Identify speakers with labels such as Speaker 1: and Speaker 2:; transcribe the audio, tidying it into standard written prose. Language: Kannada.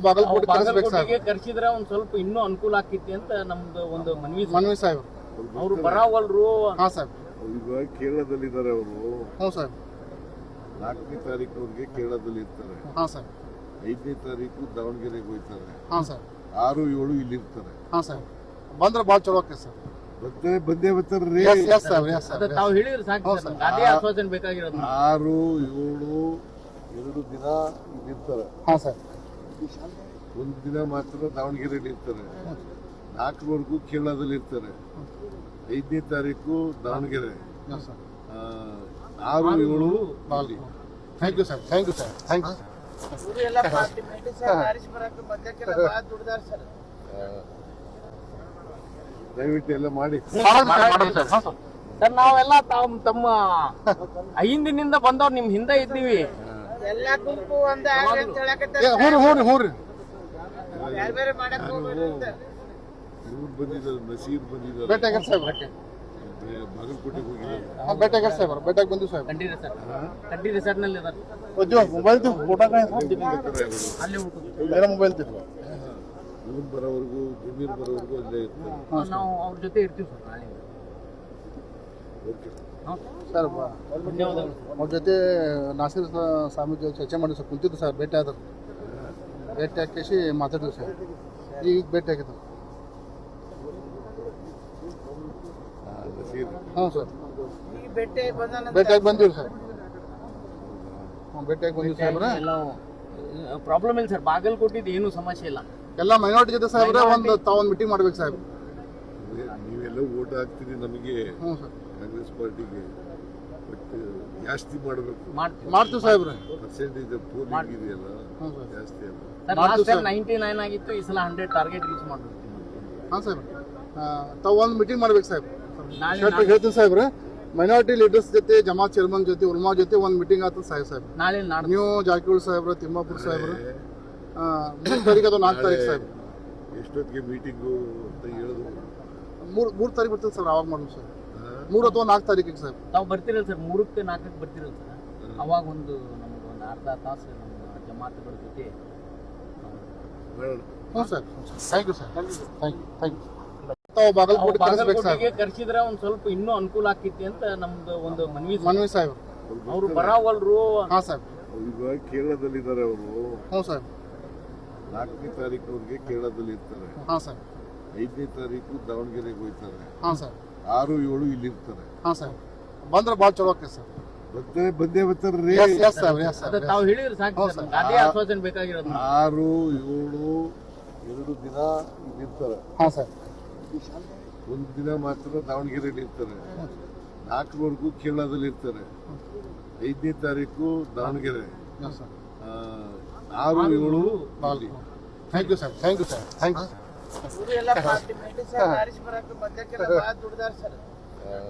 Speaker 1: ಬಾಗಲಕೋಟೆ
Speaker 2: ಕರ್ಸಿದ್ರೆ ಒಂದ್ ಸ್ವಲ್ಪ ಇನ್ನೂ ಅನುಕೂಲ ಆಕೈತಿ ಅಂತ ನಮ್ದು ಒಂದು ಮನವಿ
Speaker 1: ಸಾಹೇಬ್.
Speaker 2: ಅವ್ರು ಬರಾವಲ್ರು.
Speaker 1: ಹಾ ಸರ್.
Speaker 3: ಈಗ ಕೇರಳದಲ್ಲಿದ್ದಾರೆ ಅವರು.
Speaker 1: ಹ್ಞೂ ಸರ್.
Speaker 3: 4ನೇ ತಾರೀಕು ಅವ್ರಿಗೆ ಕೇರಳದಲ್ಲಿ ಇರ್ತಾರೆ.
Speaker 1: ಹಾ ಸರ್.
Speaker 3: 5ನೇ ತಾರೀಕು ದಾವಣಗೆರೆಗೆ ಹೋಗ್ತಾರೆ.
Speaker 1: ಹಾ ಸರ್.
Speaker 3: 6, 7 ಇಲ್ಲಿ ಇರ್ತಾರೆ.
Speaker 1: ಹಾ ಸರ್. ಬಂದ್ರೆ ಭಾಳ ಚಲೋ ಆಕೈತೆ ಸರ್.
Speaker 3: ಬಂದೇ ಬರ್ತಾರ್ರಿ.
Speaker 2: ತಾವು ಹೇಳಿದ್ರೆ ಸಾಕು ಸರ್, ಅದೇ ಆಶ್ವಾಸನೆ ಬೇಕಾಗಿರೋದು.
Speaker 3: 6, 7 2 ದಿನ ಇಲ್ಲಿ ಇರ್ತಾರೆ.
Speaker 1: ಹಾ ಸರ್.
Speaker 3: ಒಂದು ದಿನ ಮಾತ್ರ ದಾವಣಗೆರೆಯಲ್ಲಿ ಇರ್ತಾರೆ. 4ರವರೆಗೂ ಕೇರಳದಲ್ಲಿ ಇರ್ತಾರೆ. 5ನೇ ತಾರೀಕು Davangere. 6, 7
Speaker 1: thank you sir. Thank you sir. Thank you.
Speaker 3: ದಯವಿಟ್ಟು ಎಲ್ಲ ಮಾಡಿ
Speaker 2: ಸರ್. ನಾವೆಲ್ಲ ತಮ್ಮ ಹಿಂದಿನಿಂದ ಬಂದವ್ರು ನಿಮ್ ಹಿಂದೆ ಇದ್ದೀವಿ.
Speaker 4: ಎಲ್ಲಾ ಗುಂಪು ಒಂದ
Speaker 3: ಇವ್ರು ಬಂದಿದ್ದಾರೆ, ನಸೀರ್ ಬಂದಿದ್ದಾರೆ, ಬಾಗಲಕೋಟೆಗೆ ಹೋಗಿದ್ದಾರೆ.
Speaker 1: ಬೆಟ್ಟಾಗಿ ಬಂದಿವಿ ಸಾಹೇಬ್.
Speaker 2: ಕಂಡಿ ರೆಸಾರ್ಟ್ ನಲ್ಲಿ
Speaker 1: ಮೊಬೈಲ್ ಫೋಟೋ
Speaker 2: ಅಲ್ಲಿ
Speaker 1: ಮೊಬೈಲ್
Speaker 3: ಇವ್ರು ಬರೋವರೆಗೂ, ಜಮೀರ್ ಬರೋವರೆಗೂ ಅಲ್ಲೇ ಇರ್ತಾರೆ.
Speaker 2: ನಾವು ಅವ್ರ ಜೊತೆ ಇರ್ತೀವಿ ಸರ್. ನಾಳೆ
Speaker 3: ಓಕೆ
Speaker 1: ಸರ್.
Speaker 2: ಧನ್ಯವಾದಗಳು.
Speaker 1: ಅವ್ರ ಜೊತೆ ನಾಸೀರ್ ಸ್ವಾಮಿ ಜೊತೆ ಚರ್ಚೆ ಮಾಡಿ ಸರ್ ಕುಂತಿದ್ದು ಸರ್. ಭೇಟಿ ಆದ್ರು. ಭೇಟಿ ಹಾಕಿ ಮಾತಾಡಿದ್ರು ಸರ್. ಈಗ ಭೇಟಿ ಆಗಿದ್ದು.
Speaker 3: ನಸೀರ್.
Speaker 1: ಹ್ಞೂ ಸರ್.
Speaker 4: ಭೇಟಿಯಾಗಿ
Speaker 1: ಬಂದಿವಿ ಸರ್. ಭೇಟಿಯಾಗಿ ಬಂದಿವಿ ಸಾಹೇಬ್ರ.
Speaker 2: ಪ್ರಾಬ್ಲಮ್ ಇಲ್ಲ ಸರ್, ಬಾಗಲಕೋಟಿದ್ ಏನು ಸಮಸ್ಯೆ ಇಲ್ಲ.
Speaker 1: ಎಲ್ಲ ಮೈನಾರಿಟಿ ಜೊತೆ ಸಾಹೇಬ್ರೆ ತಾವೊಂದು ಮೀಟಿಂಗ್ ಮಾಡ್ಬೇಕು ಸಾಹೇಬ್.
Speaker 3: ನೀವೆಲ್ಲ ಓಟ್ ಹಾಕ್ತೀರಿ ನಮಗೆ,
Speaker 1: ಹ್ಞೂ ಸರ್,
Speaker 3: ಕಾಂಗ್ರೆಸ್ ಪಾರ್ಟಿಗೆ. ಬಟ್ ಜಾಸ್ತಿ ಮಾಡಬೇಕು.
Speaker 1: ಮಾಡ್ತೀವಿ ಸಾಹೇಬ್ರೆ.
Speaker 3: ಪರ್ಸೆಂಟೇಜ್ ಪೋಲಿಂಗ್ ಇದೆಯಲ್ಲ, ಜಾಸ್ತಿ ಅಲ್ಲ.
Speaker 2: ಲಾಸ್ಟ್ ಟೈಮ್ 99 ಆಗಿತ್ತು, ಈ ಸಲ 100 ಟಾರ್ಗೆಟ್ ರೀಚ್ ಮಾಡ್ಬೇಕು.
Speaker 1: ಹಾಂ ಸಾಹೇಬ್. ತಾವು ಒಂದು ಮೀಟಿಂಗ್ ಮಾಡ್ಬೇಕು ಸಾಹೇಬ್. ಹೇಳ್ತೀನಿ ಸಾಹೇಬ್ರೆ. ಮೈನಾರಿಟಿ ಲೀಡರ್ಸ್ ಜೊತೆ, ಜಮಾತ್ ಚೇರ್ಮನ್ ಜೊತೆ, ಉಲ್ಮಾ ಜೊತೆ ಒಂದು ಮೀಟಿಂಗ್ ಆಗ್ತದೆ ಸಾಹೇಬ್.
Speaker 2: ನಾಳೆ
Speaker 1: ನೀವು ಜಾರಕಿಹೊಳಿ ಸಾಹೇಬ್ರ, ತಿಮ್ಮಾಪುರ ಸಾಹೇಬ್ರು 3 ತಾರೀಕು ಅಥವಾ 4 ತಾರೀಕು ಸಾಹೇಬ್.
Speaker 3: ಎಷ್ಟೊತ್ತಿಗೆ ಮೀಟಿಂಗು ಅಂತ ಹೇಳಿದ್ರು?
Speaker 1: 3 ತಾರೀಕು ಬರ್ತದೆ ಸರ್. ಅವಾಗ ಮಾಡೋಣ ಸರ್. 3 ಅಥವಾ 4 ತಾರೀಕಿಗೆ ಸಾಹೇಬ್.
Speaker 2: ತಾವು ಬರ್ತಿರಲ್ಲ ಸರ್, 3ಕ್ಕೆ 4ಕ್ಕೆ ಬರ್ತಿರಲ್ಲ ಸರ್. ಅವಾಗ ನಮ್ಗೆ ಒಂದು ಅರ್ಧ ತಾಸು ನಮ್ಮ ಜಮಾತುಗಳ ಜೊತೆ.
Speaker 1: ಹ್ಞೂ sir. Thank you sir. Thank you. ತಾವು ಬಾಗಲಕೋಟೆ
Speaker 2: ಕರ್ಸಿದ್ರೆ ಒಂದ್ ಸ್ವಲ್ಪ ಇನ್ನೂ ಅನುಕೂಲ ಆಕೈತಿ ಅಂತ ನಮ್ದು ಒಂದು ಮನವಿ
Speaker 1: ಸಾಹೇಬ್.
Speaker 2: ಅವ್ರು ಬರಾವಲ್ರು.
Speaker 1: ಹಾ ಸರ್.
Speaker 3: ಈಗ ಕೇರಳದಲ್ಲಿದ್ದಾರೆ ಅವರು.
Speaker 1: ಹ್ಞೂ ಸರ್.
Speaker 3: 4ನೇ ತಾರೀಕು ಅವ್ರಿಗೆ ಕೇರಳದಲ್ಲಿ ಇರ್ತಾರೆ.
Speaker 1: ಹಾ ಸರ್.
Speaker 3: 5ನೇ ತಾರೀಕು ದಾವಣಗೆರೆಗೆ ಹೋಗ್ತಾರೆ.
Speaker 1: ಹಾ ಸರ್.
Speaker 3: 6, 7 ಇಲ್ಲಿ ಇರ್ತಾರೆ.
Speaker 1: ಹಾ ಸರ್. ಬಂದ್ರೆ ಭಾಳ ಚಲೋ ಆಕೈತೆ ಸರ್.
Speaker 3: ಬಂದೇ ಬರ್ತಾರ್ರಿ.
Speaker 2: ತಾವು ಹೇಳಿದ್ರೆ ಸಾಕು ಸರ್, ಅದೇ ಆಶ್ವಾಸನೆ ಬೇಕಾಗಿರೋದು.
Speaker 3: 6, 7 2 ದಿನ ಇಲ್ಲಿ ಇರ್ತಾರೆ.
Speaker 1: ಹಾ ಸರ್.
Speaker 3: ಒಂದು ದಿನ ಮಾತ್ರ ದಾವಣಗೆರೆಯಲ್ಲಿ ಇರ್ತಾರೆ. 4ರವರೆಗೂ ಕೇರಳದಲ್ಲಿ ಇರ್ತಾರೆ. 5ನೇ ತಾರೀಕು Davangere. 6, 7
Speaker 1: thank you sir. Thank you sir. Thank you.
Speaker 4: ಎಲ್ಲ ಪಾರ್ಟಿ ಮೀಟಿಂಗ್ ಸರ್. ಹರೀಶ್ ಬರಕ್ಕೆ ಮಧ್ಯಕ್ಕೆ ಭಾಳ ದುಡ್ದಾರ ಸರ್.